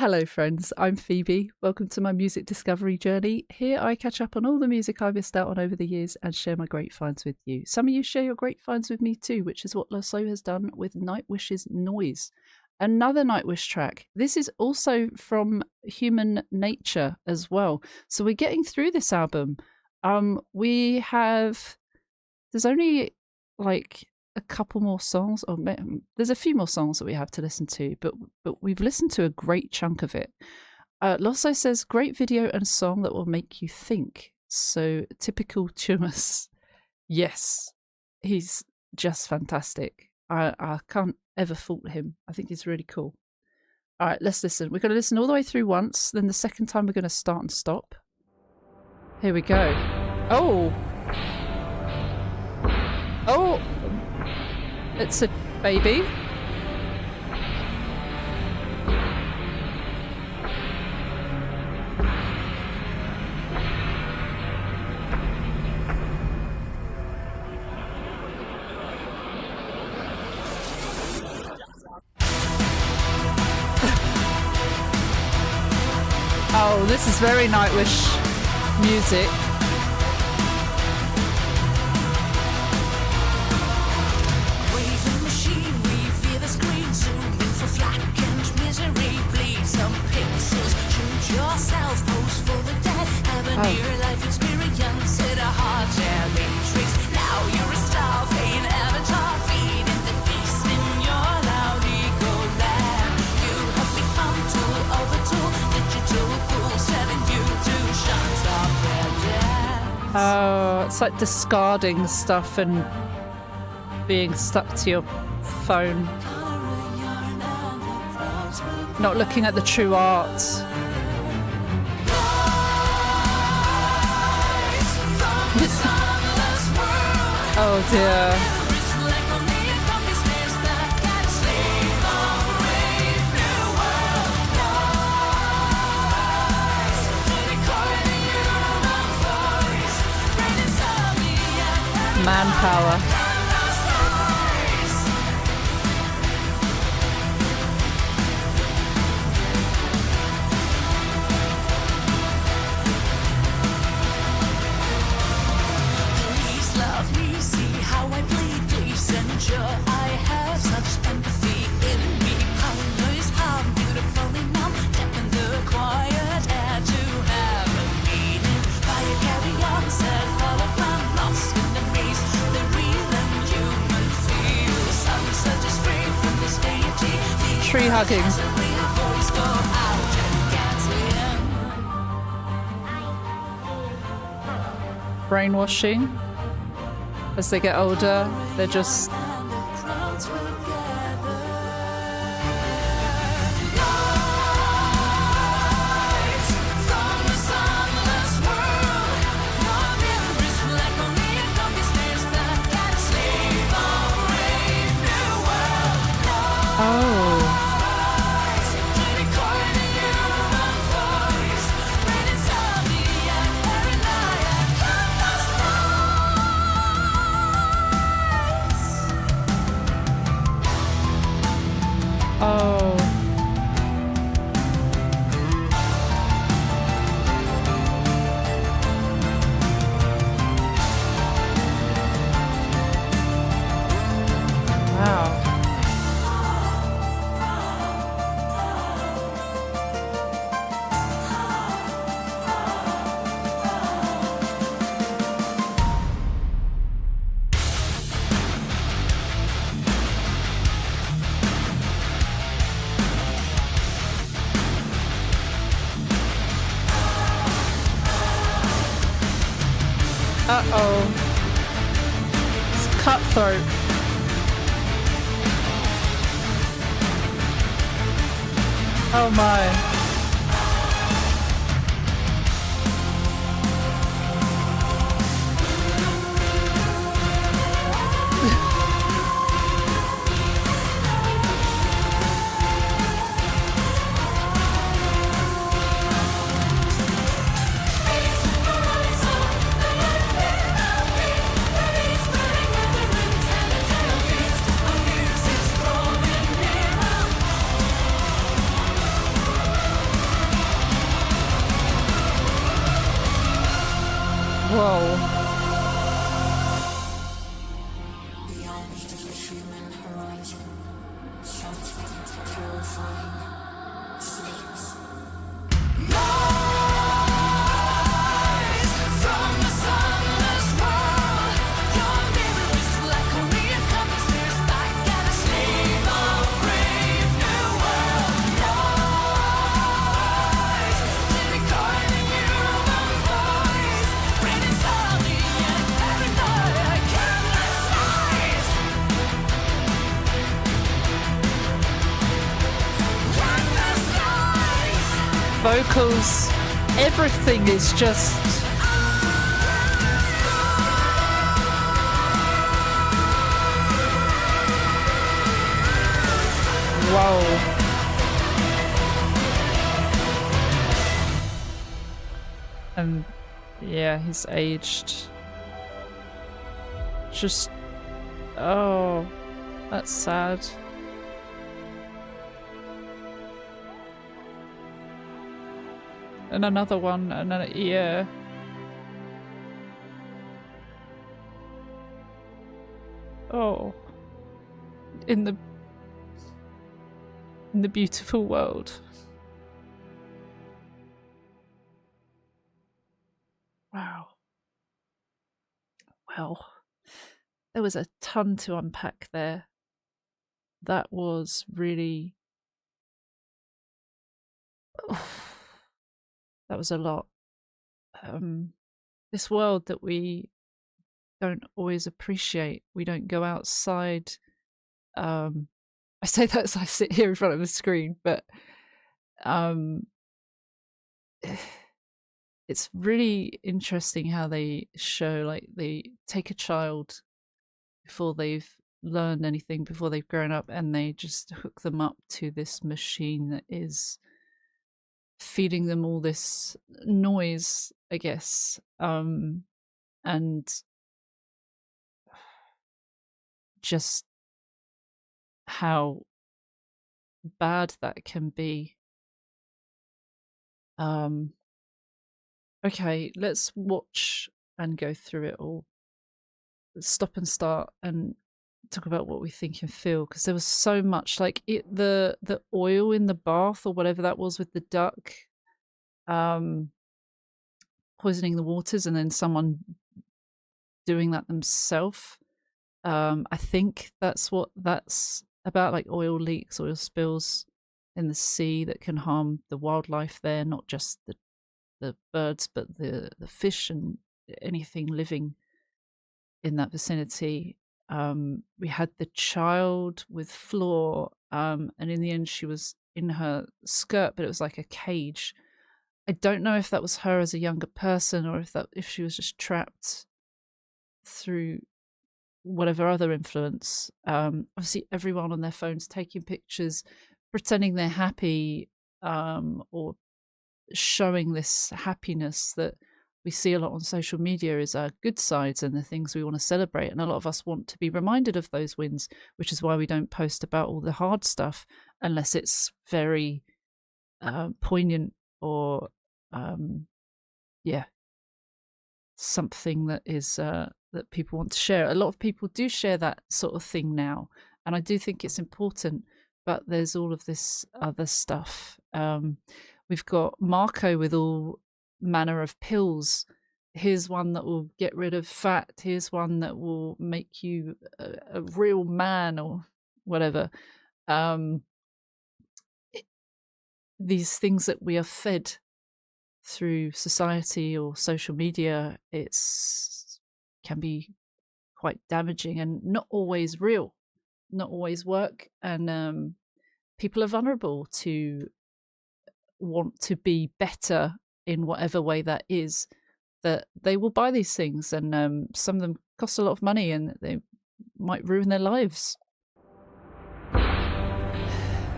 Hello friends, I'm Phoebe. Welcome to my music discovery journey. Here I catch up on all the music I missed out on over the years and share my great finds with you. Some of you share your great finds with me too, which is what Loso has done with Nightwish's Noise. Another Nightwish track. This is also from Human Nature as well. So we're getting through this album. There's only like a couple more songs, or there's a few more songs that we have to listen to, but we've listened to a great chunk of it. Losso says, great video and song that will make you think. So typical Tumas. Yes, he's just fantastic. I can't ever fault him. I think he's really cool. All right, let's listen. We're going to listen all the way through once, then the second time we're going to start and stop. Here we go. Oh! It's a baby. Oh, this is very Nightwish music. Near life experience at a hard jam matrix. Now you're a star, fame avatar, feeding the beast in your loud ego land. You have become tool of a tool, digital fools telling you to shut up and dance. Oh, it's like discarding stuff and being stuck to your phone, not looking at the true art. Oh dear. Manpower. I have such empathy in me. Hunger is harm, beautifully numb. Deep in the quiet air to have a meaning. Fire carry on, sad hologram, lost in the maze. The real and human feel. Sunset is free from this deity. Tree hugging. Voice go out and get in. Brainwashing. As they get older, they're just it's cutthroat. Oh my. Whoa. Beyond the human horizon, something terrifying sleeps. Rise from the sunless world. Your mirror is black, only a compass stares back at us. Leave a brave new world. Rise to recording human voice. Brain insomnia and paranoia, careless lies. Careless lies. Vocals, everything is just. Whoa. And yeah, he's aged. Just. Oh, that's sad. And another one, and then yeah. Oh, in the beautiful world. Wow. Well, there was a ton to unpack there. That was really. That was a lot. This world that we don't always appreciate. We don't go outside. I say that as I sit here in front of a screen, but it's really interesting how they show, like, they take a child before they've learned anything, before they've grown up, and they just hook them up to this machine that is feeding them all this noise, I guess, and just how bad that can be. Okay, let's watch and go through it all. Let's stop and start and talk about what we think and feel, because there was so much, like the oil in the bath or whatever that was with the duck poisoning the waters, and then someone doing that themselves. I think that's what that's about, like oil leaks, oil spills in the sea that can harm the wildlife there, not just the birds, but the fish and anything living in that vicinity. We had the child with Floor, and in the end she was in her skirt, but it was like a cage. I don't know if that was her as a younger person, or if she was just trapped through whatever other influence. Obviously everyone on their phones taking pictures, pretending they're happy, or showing this happiness that we see a lot on social media is our good sides and the things we want to celebrate. And a lot of us want to be reminded of those wins, which is why we don't post about all the hard stuff unless it's very poignant or something that is that people want to share. A lot of people do share that sort of thing now, and I do think it's important, but there's all of this other stuff. We've got Marco with all manner of pills. Here's one that will get rid of fat. Here's one that will make you a real man, or whatever. These things that we are fed through society or social media, can be quite damaging and not always real, not always work, and people are vulnerable to want to be better in whatever way that is, that they will buy these things, and some of them cost a lot of money and they might ruin their lives.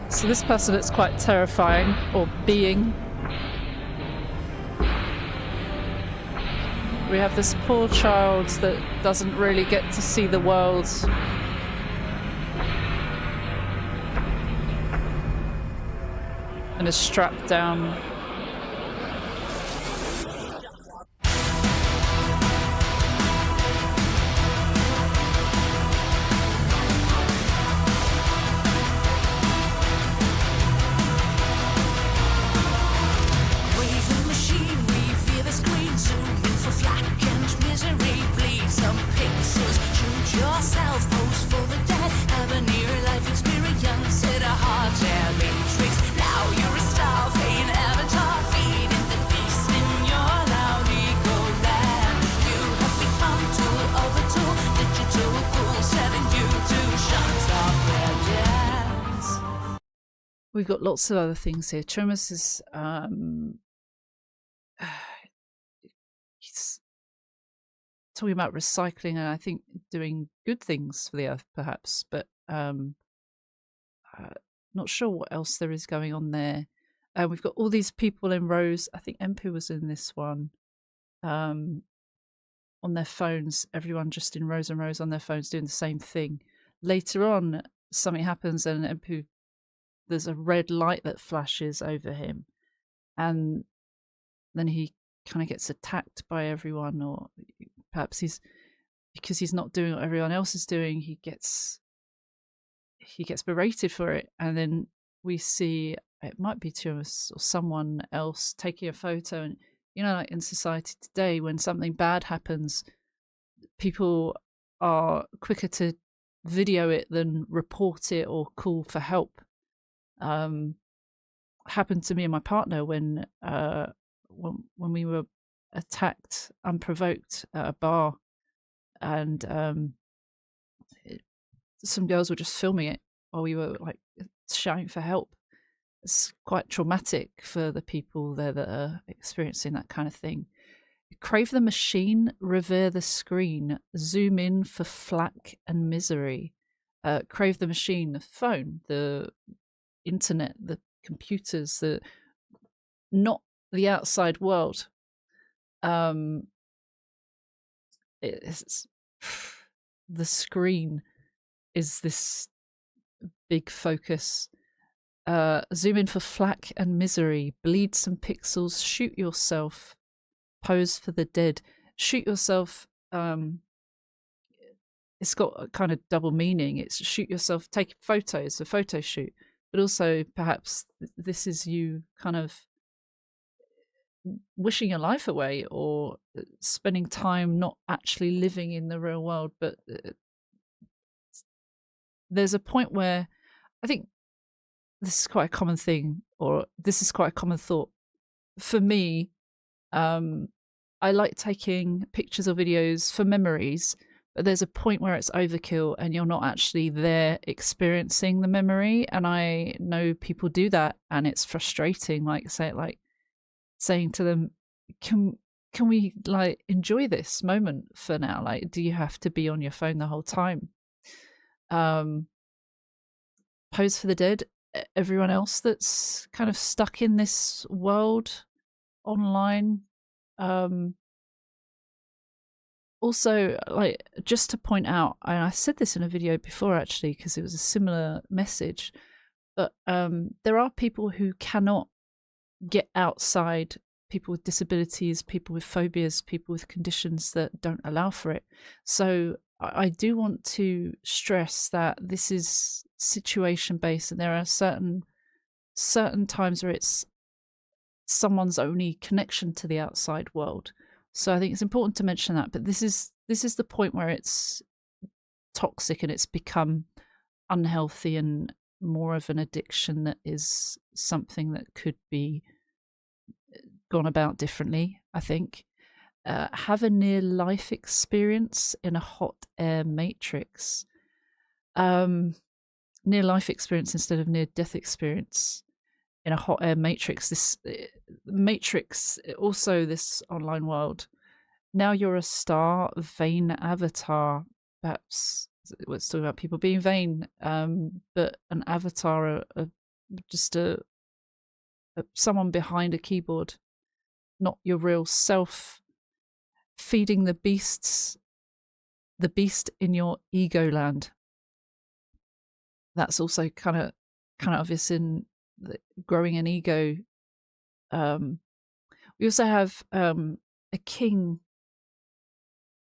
So this person, it's quite terrifying, or being. We have this poor child that doesn't really get to see the world. And is strapped down. we've got lots of other things here. Chomas is he's talking about recycling and I think doing good things for the earth, perhaps, but not sure what else there is going on there. We've got all these people in rows. I think MP was in this one. On their phones, everyone just in rows and rows on their phones doing the same thing. Later on, something happens and MP, there's a red light that flashes over him, and then he kind of gets attacked by everyone, or perhaps because he's not doing what everyone else is doing, he gets berated for it, and then we see it might be Tuomas or someone else taking a photo. And like in society today, when something bad happens, people are quicker to video it than report it or call for help. Happened to me and my partner when we were attacked unprovoked at a bar, and some girls were just filming it while we were like shouting for help. It's quite traumatic for the people there that are experiencing that kind of thing. Crave the machine, revere the screen, zoom in for flack and misery. Crave the machine, the phone, the internet, the computers, not the outside world. It's the screen is this big focus. Zoom in for flack and misery, bleed some pixels, shoot yourself, pose for the dead. Shoot yourself, it's got a kind of double meaning. It's shoot yourself, take photos, a photo shoot, but also perhaps this is you kind of wishing your life away or spending time not actually living in the real world. But there's a point where I think this is quite a common thing, or this is quite a common thought for me. I like taking pictures or videos for memories, but there's a point where it's overkill and you're not actually there experiencing the memory. And I know people do that, and it's frustrating. Like saying to them, can we like enjoy this moment for now? Like, do you have to be on your phone the whole time? Pose for the dead. Everyone else that's kind of stuck in this world online. Also, like, just to point out, and I said this in a video before actually, because it was a similar message, but there are people who cannot get outside, people with disabilities, people with phobias, people with conditions that don't allow for it. So I do want to stress that this is situation based, and there are certain times where it's someone's only connection to the outside world. So I think it's important to mention that. But this is the point where it's toxic and it's become unhealthy and more of an addiction that is something that could be gone about differently, I think. Have a near life experience in a hot air matrix. Near life experience instead of near death experience in a hot air matrix. This matrix, also this online world. Now you're a star, vain avatar. Perhaps it's talking about people being vain, but an avatar, just someone behind a keyboard, not your real self. Feeding the beast in your ego land. That's also kind of obvious in growing an ego. We also have a king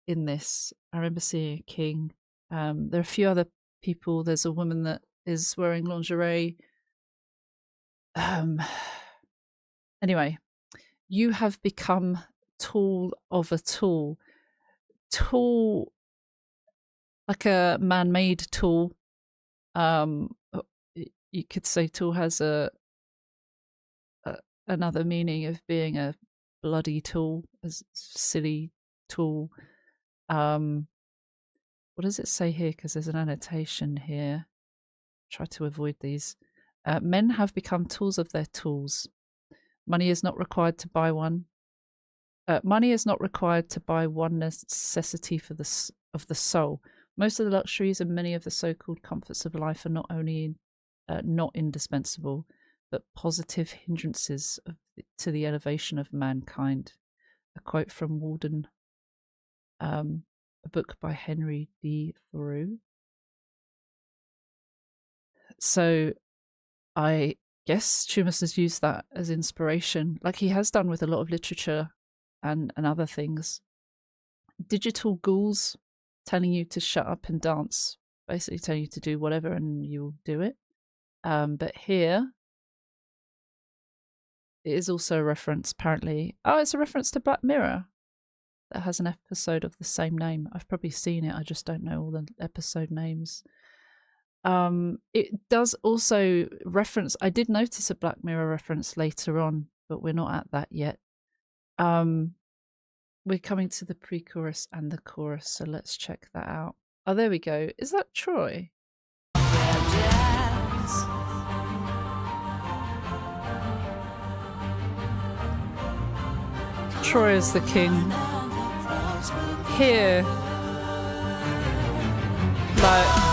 in this. I remember seeing a king. There are a few other people. There's a woman that is wearing lingerie. Anyway, you have become tool of a tool. Tool, like a man-made tool. You could say tool has another meaning of being a bloody tool, a silly tool. What does it say here? Because there's an annotation here. Try to avoid these. Men have become tools of their tools. Money is not required to buy one. Money is not required to buy one necessity for of the soul. Most of the luxuries and many of the so-called comforts of life are not only not indispensable, but positive hindrances to the elevation of mankind. A quote from Walden, a book by Henry D. Thoreau. So I guess Schumas has used that as inspiration, like he has done with a lot of literature and other things. Digital ghouls telling you to shut up and dance, basically telling you to do whatever and you'll do it. But here, it is also a reference, apparently. Oh, it's a reference to Black Mirror that has an episode of the same name. I've probably seen it, I just don't know all the episode names. It does also reference, I did notice a Black Mirror reference later on, but we're not at that yet. We're coming to the pre-chorus and the chorus, so let's check that out. Oh, there we go. Is that Troy? Troy is the king. Here, like,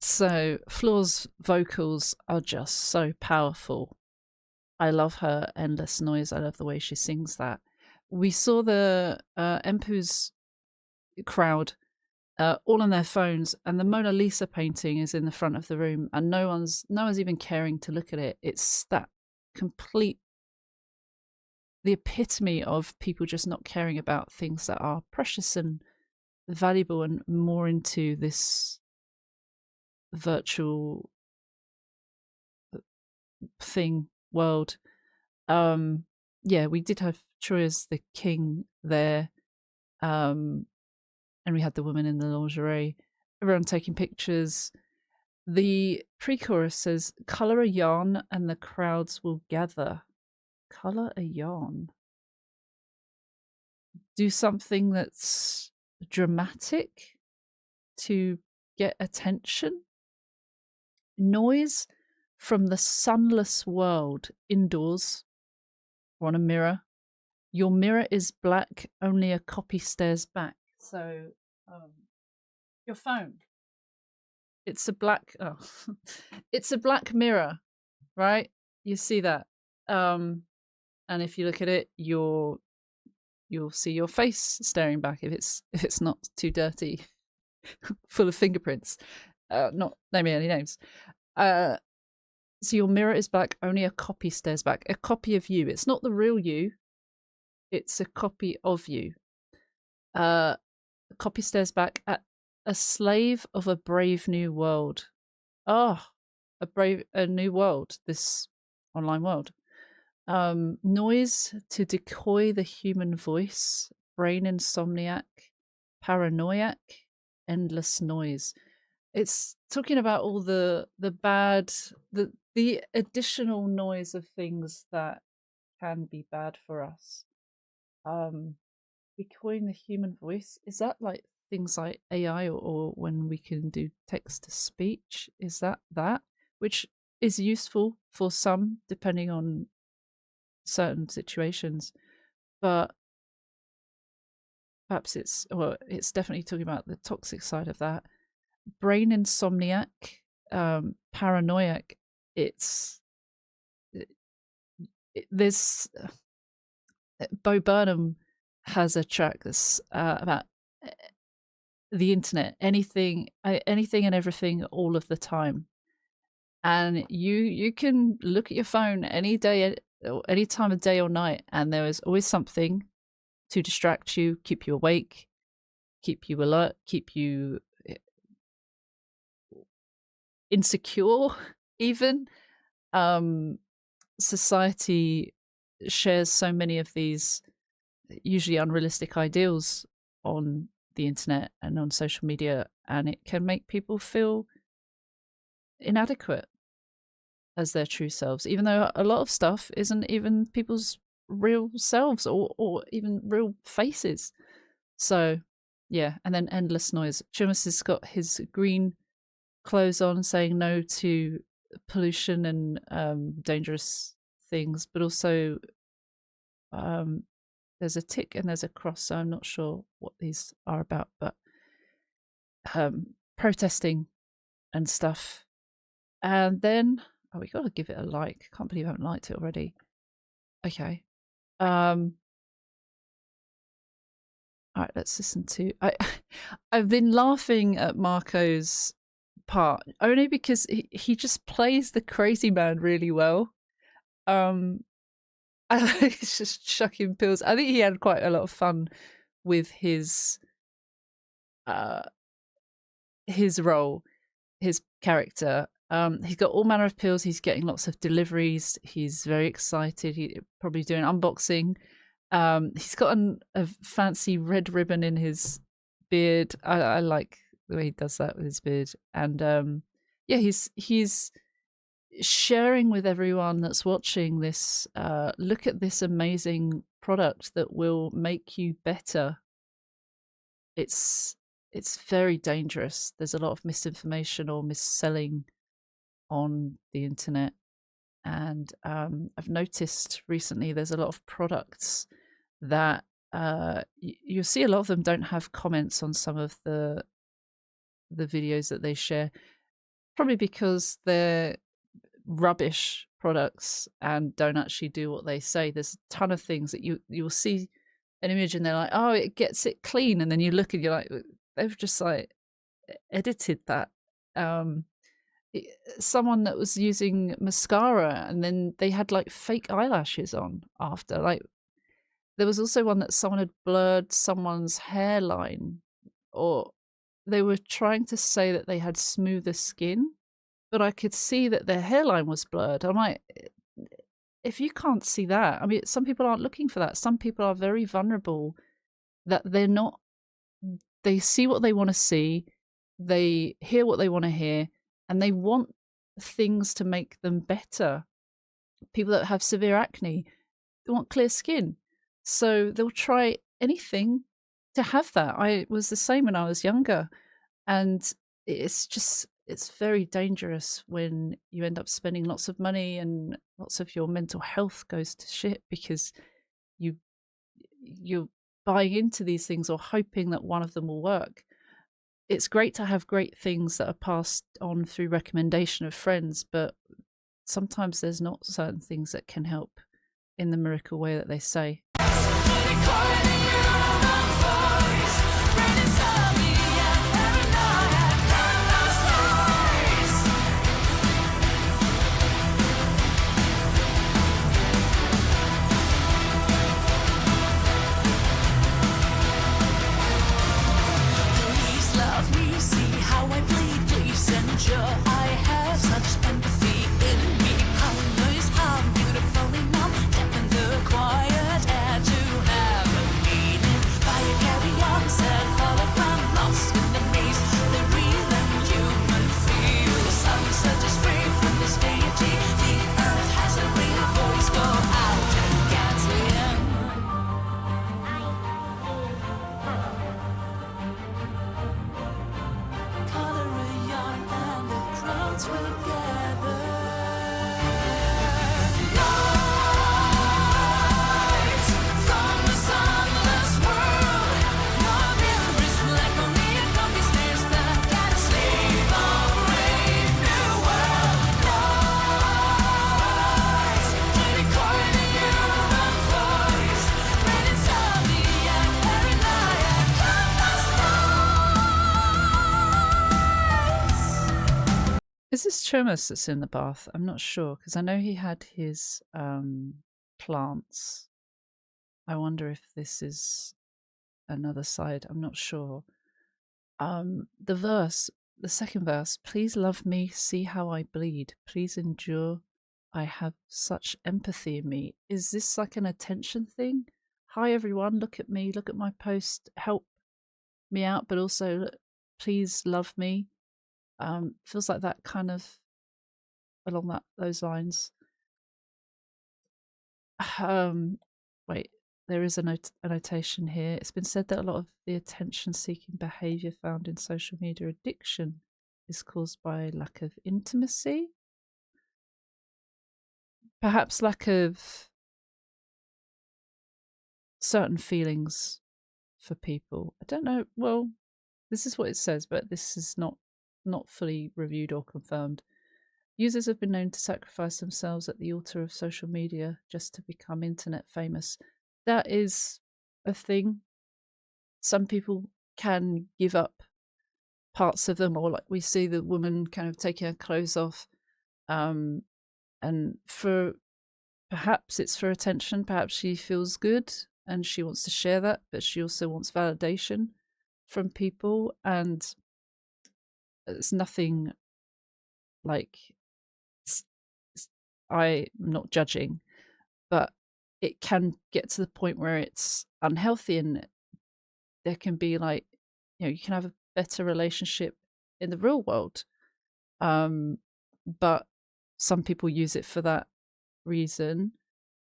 so Floor's vocals are just so powerful. I love her endless noise. I love the way she sings that. We saw the Empu's crowd all on their phones, and the Mona Lisa painting is in the front of the room, and no one's even caring to look at it. It's that complete, the epitome of people just not caring about things that are precious and valuable, and more into this virtual thing world. Yeah, we did have Troy as the king there, and we had the woman in the lingerie, everyone taking pictures. The pre-chorus says, "Color a yarn and the crowds will gather." Color a yarn. Do something that's dramatic to get attention. Noise from the sunless world indoors or on a mirror. Your mirror is black, only a copy stares back. So, your phone. It's a black, it's a black mirror, right? You see that. And if you look at it, you'll see your face staring back if it's not too dirty, full of fingerprints. Not naming any names. So your mirror is black, only a copy stares back. A copy of you. It's not the real you. It's a copy of you. A copy stares back at a slave of a brave new world. Oh, a new world, this online world. Noise to decoy the human voice, brain insomniac, paranoiac, endless noise. It's talking about all the bad, the additional noise of things that can be bad for us. Decoying the human voice, is that like things like AI or when we can do text to speech? Is that which is useful for some depending on certain situations, but perhaps it's definitely talking about the toxic side of that. Brain insomniac, paranoiac. There's Bo Burnham has a track that's about the internet, anything and everything all of the time, and you can look at your phone any day, any time of day or night, and there is always something to distract you, keep you awake, keep you alert, keep you insecure even. Society shares so many of these usually unrealistic ideals on the internet and on social media, and it can make people feel inadequate as their true selves, even though a lot of stuff isn't even people's real selves or even real faces. So, yeah, and then endless noise. Chumas has got his green clothes on, saying no to pollution and dangerous things, but also there's a tick and there's a cross, so I'm not sure what these are about, but protesting and stuff. And then, oh, we got to give it a like. Can't believe I haven't liked it already. Okay. All right, let's listen to. I've been laughing at Marco's part only because he just plays the crazy man really well. I like just chucking pills. I think he had quite a lot of fun with his role, his character. He's got all manner of pills. He's getting lots of deliveries. He's very excited. He's probably doing unboxing. He's got a fancy red ribbon in his beard. I like the way he does that with his beard. And yeah, he's sharing with everyone that's watching this. Look at this amazing product that will make you better. It's very dangerous. There's a lot of misinformation or misselling on the internet, and I've noticed recently there's a lot of products that you'll see a lot of them don't have comments on some of the videos that they share, probably because they're rubbish products and don't actually do what they say. There's a ton of things that you'll see an image and they're like, oh, it gets it clean, and then you look and you're like, they've just like edited that. Someone that was using mascara and then they had like fake eyelashes on after. Like, there was also one that someone had blurred someone's hairline, or they were trying to say that they had smoother skin, but I could see that their hairline was blurred. I'm like, if you can't see that, I mean, some people aren't looking for that. Some people are very vulnerable, that they're not, they see what they want to see, they hear what they want to hear, and they want things to make them better. People that have severe acne, they want clear skin. So they'll try anything to have that. I was the same when I was younger. And it's very dangerous when you end up spending lots of money and lots of your mental health goes to shit because you're buying into these things or hoping that one of them will work. It's great to have great things that are passed on through recommendation of friends, but sometimes there's not certain things that can help in the miracle way that they say. I have such empathy in me. How knows how beautifully numb, deaf in the quiet air to have a meaning. Fire carry on, sad follow from lost in the maze. The real and human feel. The sunset is free from this deity. The earth has a real voice. Go out and get in. Color a yarn and the crowds will gather. Light from the sunless world. No memories black on me and don't be snares that gotta sleep on brave new world. Light record the human voice. Right inside me and every night and Is this Chumas that's in the bath? I'm not sure, because I know he had his plants. I wonder if this is another side. I'm not sure. The second verse, please love me, see how I bleed. Please endure, I have such empathy in me. Is this like an attention thing? hi everyone, look at me, look at my post, help me out, but also please love me. Feels like that kind of along those lines. Wait, there is a notation here. It's been said that a lot of the attention-seeking behaviour found in social media addiction is caused by lack of intimacy. Perhaps lack of certain feelings for people. I don't know. Well, this is what it says, but this is not fully reviewed or confirmed. Users have been known to sacrifice themselves at the altar of social media just to become internet famous. That is a thing. Some people can give up parts of them, or like we see the woman kind of taking her clothes off, and for perhaps it's for attention, perhaps she feels good and she wants to share that, but she also wants validation from people, and it's nothing like I'm not judging, but it can get to the point where it's unhealthy, and there can be like, you can have a better relationship in the real world. But some people use it for that reason.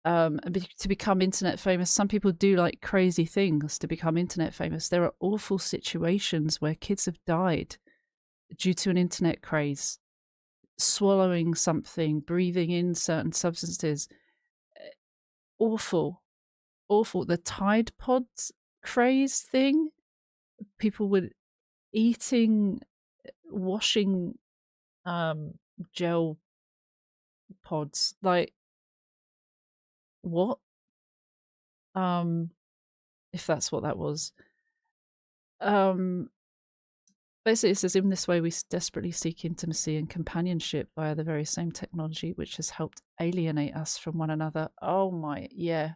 And to become internet famous, some people do like crazy things to become internet famous. There are awful situations where kids have died due to an internet craze, swallowing something, breathing in certain substances. Awful. The Tide Pods craze thing, people were eating, washing gel pods. Like, what? If that's what that was. Basically, it says, in this way, we desperately seek intimacy and companionship via the very same technology which has helped alienate us from one another. Oh my, yeah.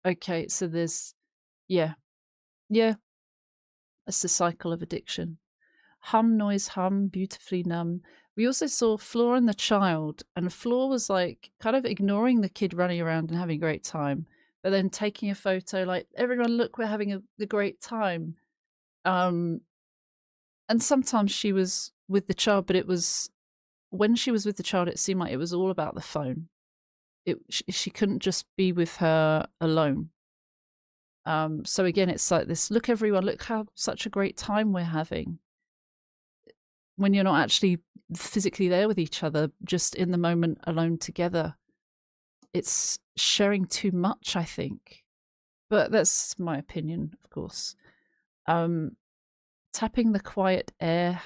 Okay, so there's, yeah. It's the cycle of addiction. Hum, noise, hum, beautifully numb. We also saw Flora and the child, and Flora was like kind of ignoring the kid running around and having a great time, but then taking a photo like, everyone, look, we're having the great time. And sometimes she was with the child, but it was, when she was with the child, it seemed like it was all about the phone. She couldn't just be with her alone. So again, it's like this, look everyone, look how such a great time we're having, when you're not actually physically there with each other, just in the moment alone together. It's sharing too much, I think, but that's my opinion, of course. Tapping the quiet air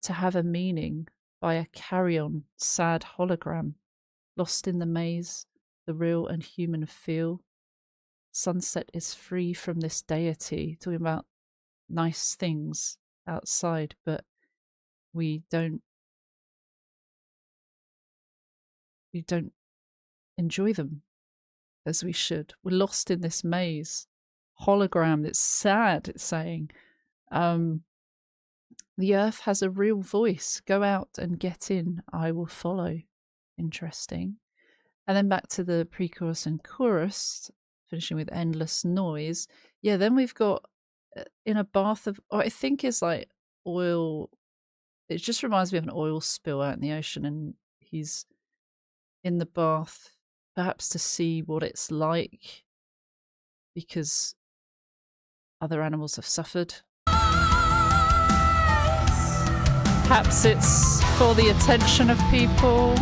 to have a meaning by a carry-on sad hologram, lost in the maze, the real and human feel. Sunset is free from this deity, talking about nice things outside, but we don't enjoy them as we should. We're lost in this maze. Hologram, it's sad, it's saying. The earth has a real voice. Go out and get in. I will follow. Interesting. And then back to the pre-chorus and chorus, finishing with endless noise. Yeah, then we've got in a bath of, I think is like oil. It just reminds me of an oil spill out in the ocean, and he's in the bath, perhaps to see what it's like, because other animals have suffered. Perhaps it's for the attention of people.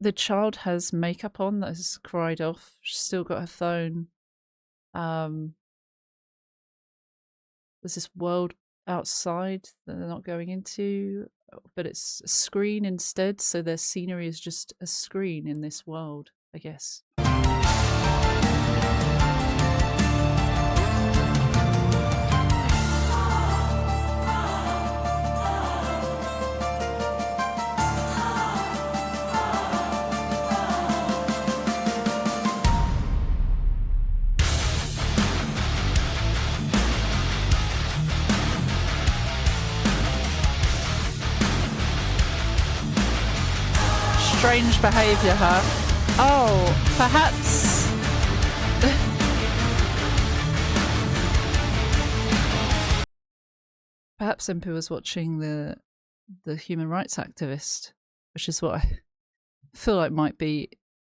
The child has makeup on that has cried off. She's still got her phone. There's this world outside that they're not going into, but it's a screen instead, so their scenery is just a screen in this world, I guess. strange behaviour, huh? Oh, perhaps... perhaps Impu was watching the human rights activist, which is what I feel like might be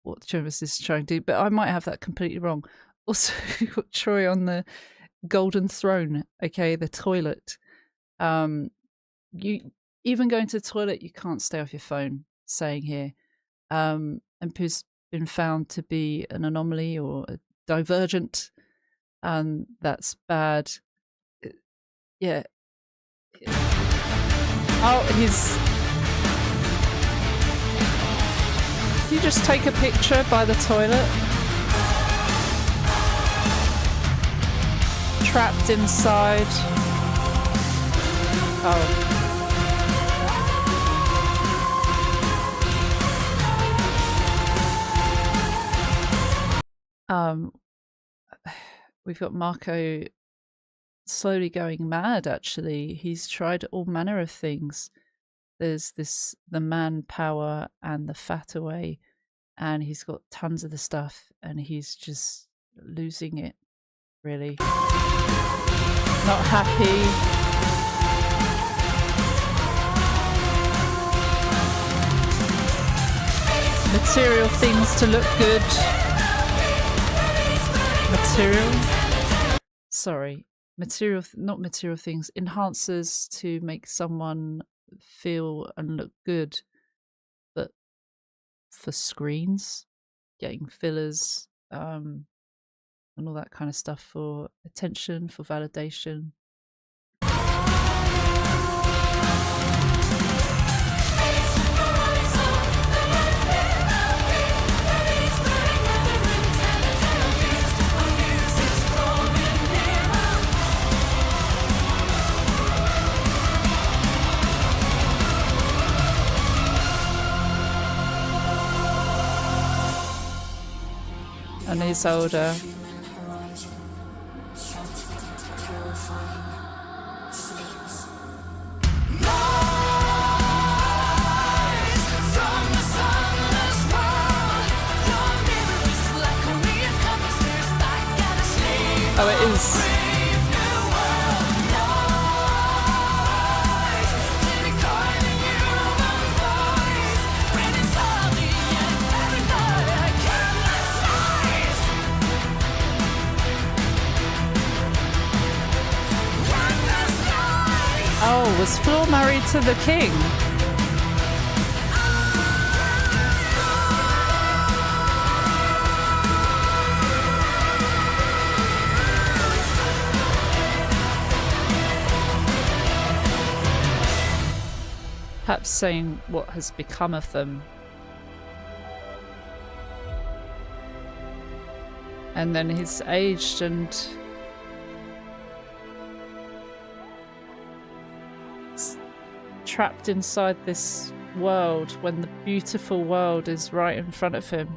what the journalist is trying to do, but I might have that completely wrong. Also, you've got Troy on the golden throne, okay, the toilet. You even going to the toilet, you can't stay off your phone, saying here. Impu's been found to be an anomaly or a divergent, and that's bad. Yeah. Oh, you just take a picture by the toilet? Trapped inside. Oh. We've got Marco slowly going mad, actually. He's tried all manner of things. There's the manpower and the fat away, and he's got tons of the stuff, and he's just losing it, really. Not happy. Material things to look good. Not material things, enhancers to make someone feel and look good, but for screens, getting fillers, and all that kind of stuff for attention, for validation. And he's older. Oh, it is. Oh, was Floor married to the king? Perhaps saying what has become of them. And then he's aged and trapped inside this world when the beautiful world is right in front of him.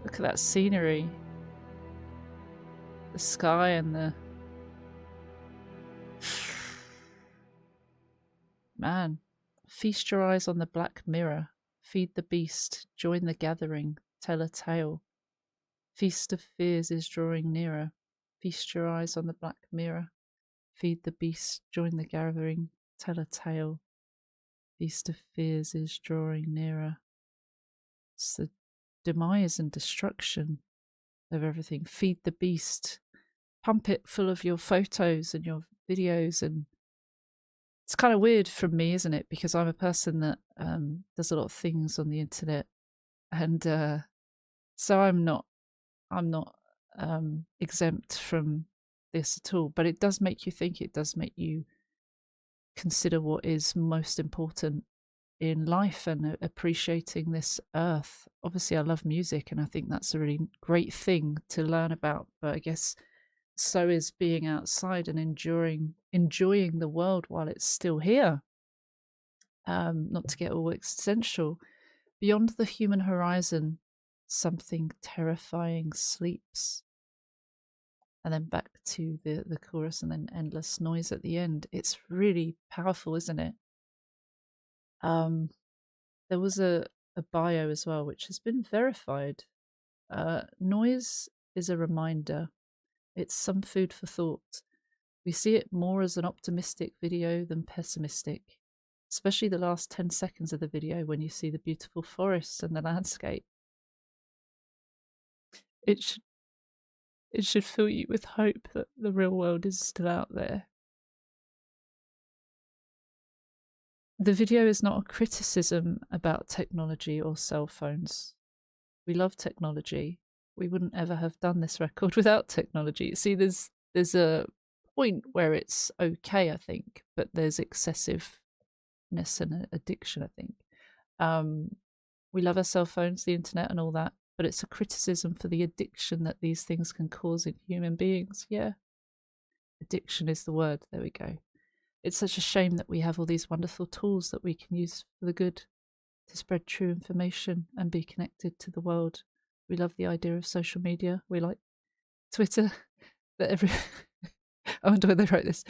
Look at that scenery. The sky and the... Man. Feast your eyes on the black mirror. Feed the beast. Join the gathering. Tell a tale. Feast of fears is drawing nearer. Feast your eyes on the black mirror. Feed the beast, join the gathering, tell a tale. Feast of fears is drawing nearer. It's the demise and destruction of everything. Feed the beast. Pump it full of your photos and your videos. And it's kind of weird from me, isn't it? Because I'm a person that does a lot of things on the internet. And so I'm not exempt from this at all, but it does make you think. It does make you consider what is most important in life and appreciating this earth. Obviously I love music and I think that's a really great thing to learn about, but I guess so is being outside and enjoying the world while it's still here. Not to get all existential. Beyond the human horizon, something terrifying sleeps. And then back to the chorus and then endless noise at the end. It's really powerful, isn't it? There was a bio as well, which has been verified. Noise is a reminder. It's some food for thought. We see it more as an optimistic video than pessimistic, especially the last 10 seconds of the video when you see the beautiful forest and the landscape. It should fill you with hope that the real world is still out there. The video is not a criticism about technology or cell phones. We love technology. We wouldn't ever have done this record without technology. See, there's a point where it's okay, I think, but there's excessiveness and addiction, I think. We love our cell phones, the internet and all that, but it's a criticism for the addiction that these things can cause in human beings. Yeah. Addiction is the word. There we go. It's such a shame that we have all these wonderful tools that we can use for the good to spread true information and be connected to the world. We love the idea of social media. We like Twitter. That I wonder where they wrote this.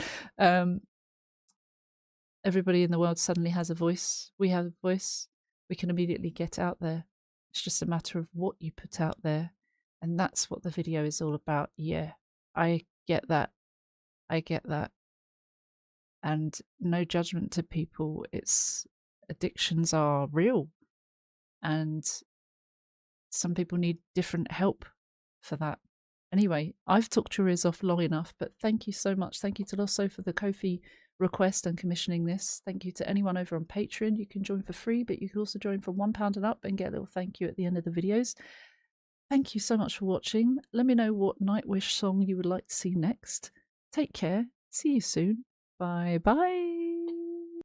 Everybody in the world suddenly has a voice. We have a voice. We can immediately get out there. It's just a matter of what you put out there. And that's what the video is all about. Yeah, I get that. I get that. And no judgment to people. Addictions are real. And some people need different help for that. Anyway, I've talked your ears off long enough, but thank you so much. Thank you to Losso for the Ko-fi request and commissioning this. Thank you to anyone over on Patreon. You can join for free, but you can also join for £1 and up and get a little thank you at the end of the videos. Thank you so much for watching. Let me know what Nightwish song you would like to see next. Take care. See you soon. Bye bye.